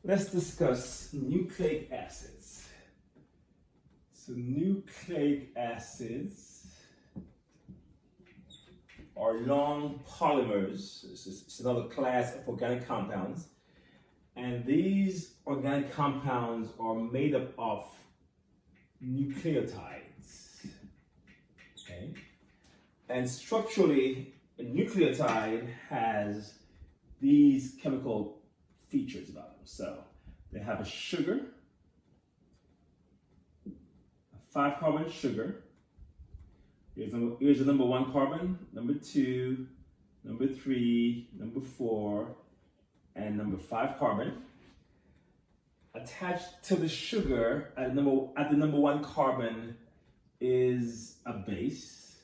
Let's discuss nucleic acids. So nucleic acids are long polymers. It's another class of organic compounds. And these organic compounds are made up of nucleotides. Okay? And structurally, a nucleotide has these chemical features about them. So they have a sugar, a 5-carbon sugar. Here's the number 1 carbon, number 2, number 3, number 4, and number 5 carbon. Attached to the sugar at the number 1 carbon is a base,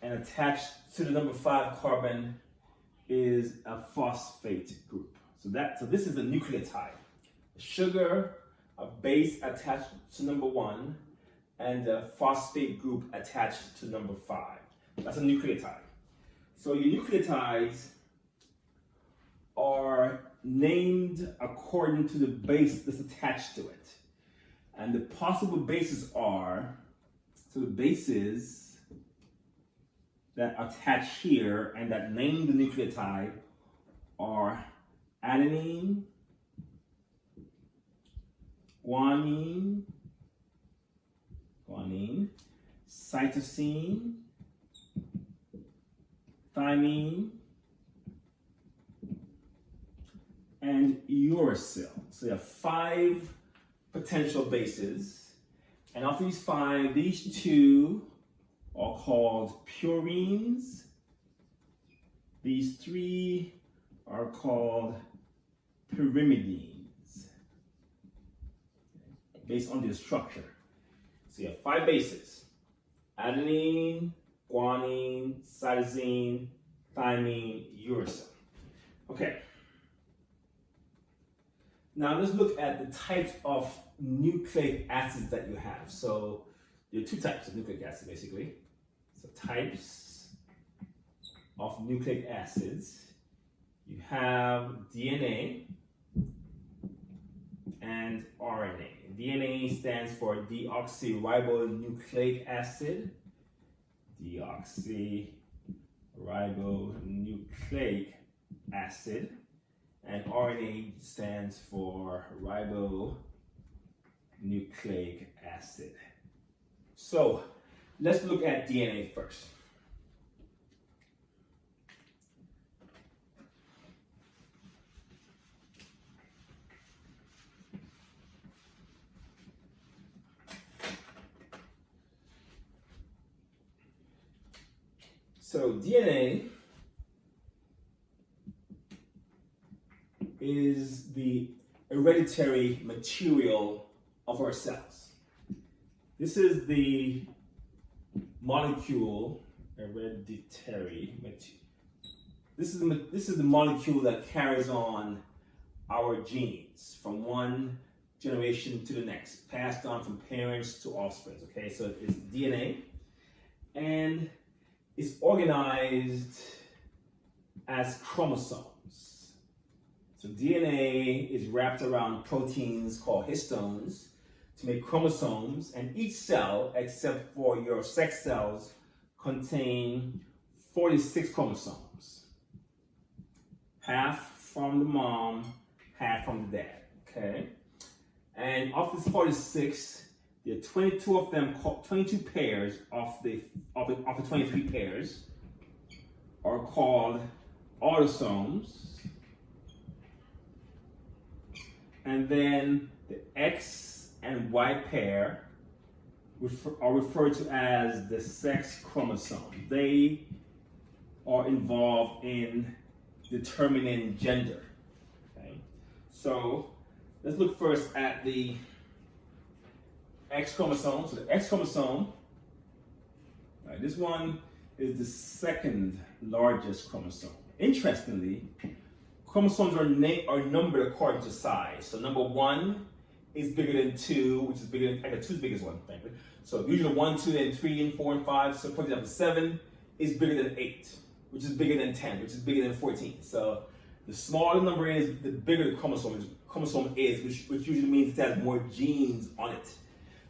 and attached to the number 5 carbon is a phosphate group. So this is a nucleotide. A sugar, a base attached to number 1, and a phosphate group attached to number 5. That's a nucleotide. So your nucleotides are named according to the base that's attached to it. And the possible bases are, so the bases that attach here and that name the nucleotide are adenine, guanine, cytosine, thymine, and uracil. So you have 5 potential bases. And of these 5, these 2 are called purines. These 3 are called pyrimidines, based on their structure. So you have 5 bases: adenine, guanine, cytosine, thymine, uracil. Okay. Now let's look at the types of nucleic acids that you have. So there are 2 types of nucleic acids, basically. So types of nucleic acids. You have DNA and RNA. DNA stands for deoxyribonucleic acid. Deoxyribonucleic acid. And RNA stands for ribonucleic acid. So let's look at DNA first. So DNA is the hereditary material of our cells. This is the molecule, hereditary material. This is the molecule that carries on our genes from one generation to the next, passed on from parents to offspring. Okay, so it's DNA, and it's organized as chromosomes. So DNA is wrapped around proteins called histones to make chromosomes, and each cell, except for your sex cells, contain 46 chromosomes. Half from the mom, half from the dad, okay? And of this 46, there are 22 of them, 22 pairs of the 23 pairs are called autosomes. And then the X and Y pair are referred to as the sex chromosomes. They are involved in determining gender. Okay? So let's look first at the X chromosome. So the X chromosome, right, this one is the second largest chromosome. Interestingly, chromosomes are numbered according to size. So number 1 is bigger than 2, which is bigger than, 2 is the biggest one, frankly. So usually 1, 2, and 3, and 4, and 5. So for example, 7 is bigger than 8, which is bigger than 10, which is bigger than 14. So The smaller the number is, the bigger the chromosome is, which usually means it has more genes on it.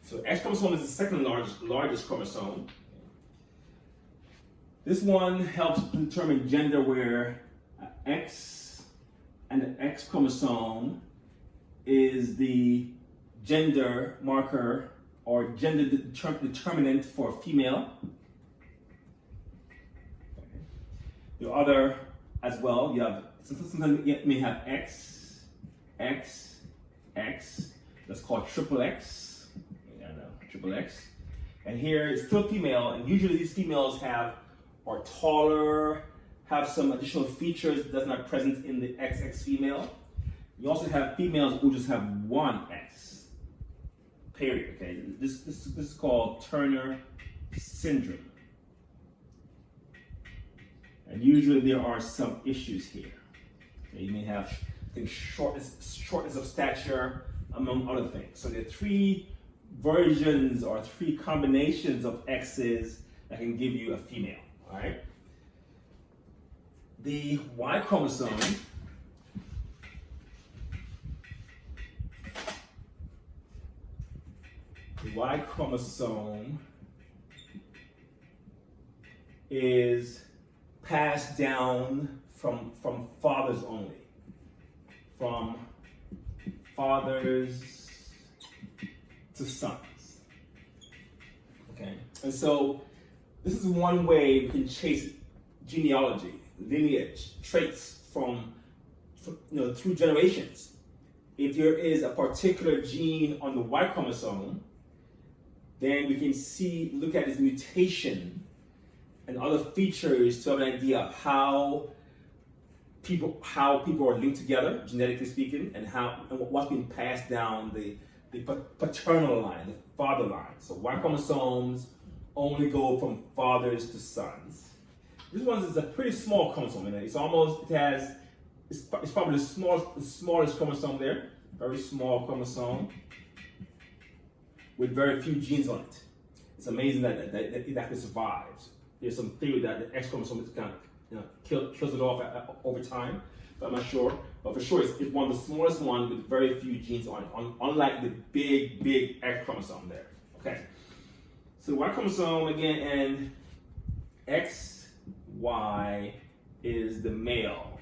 So X chromosome is the second largest chromosome. This one helps determine gender, where X and the X chromosome is the gender marker or gender determinant for female. The other as well, you have, sometimes you may have X, X, X. That's called triple X. Yeah, no, triple X. And here it's still female, and usually these females are taller, have some additional features that's not present in the XX female. You also have females who just have one X, period, okay? This is called Turner syndrome. And usually there are some issues here. Okay, you may have things, shortness of stature, among other things. So there are three versions or three combinations of X's that can give you a female, all right? The Y chromosome is passed down from fathers only. From fathers to sons. Okay? And so this is one way we can chase genealogy, lineage, traits from through generations. If there is a particular gene on the Y chromosome, then we can look at its mutation and other features to have an idea of how people are linked together, genetically speaking, and what's being passed down the paternal line, the father line. So Y chromosomes only go from fathers to sons. This one is a pretty small chromosome. It's probably the smallest chromosome there. Very small chromosome with very few genes on it. It's amazing that it actually survives. There's some theory that the X chromosome is kind of kills it off over time, but I'm not sure. But for sure, it's one of the smallest ones with very few genes on it, unlike the big X chromosome there. Okay. So Y chromosome again, and XY is the male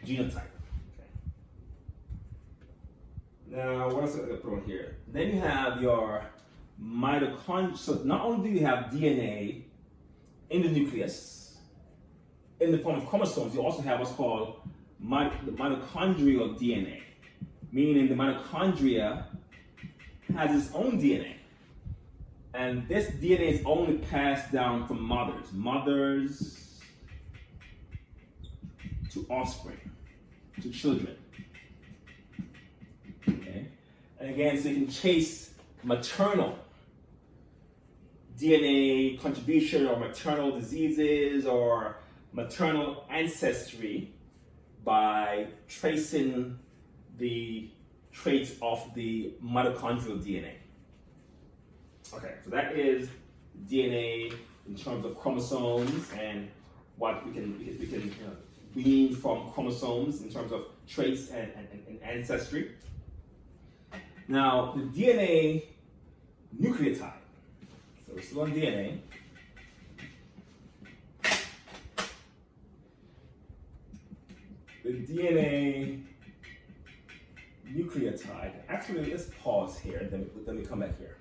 genotype. Okay. Now, what else I got put on here? Then you have your mitochondria. So not only do you have DNA in the nucleus, in the form of chromosomes, you also have what's called the mitochondrial DNA, meaning the mitochondria has its own DNA. And this DNA is only passed down from mothers to offspring, to children. Okay? And again, so you can chase maternal DNA contribution or maternal diseases or maternal ancestry by tracing the traits of the mitochondrial DNA. Okay, so that is DNA in terms of chromosomes and what we can glean from chromosomes in terms of traits and ancestry. Now, the DNA nucleotide. So we're still on DNA. The DNA nucleotide. Actually, let's pause here. Then we come back here.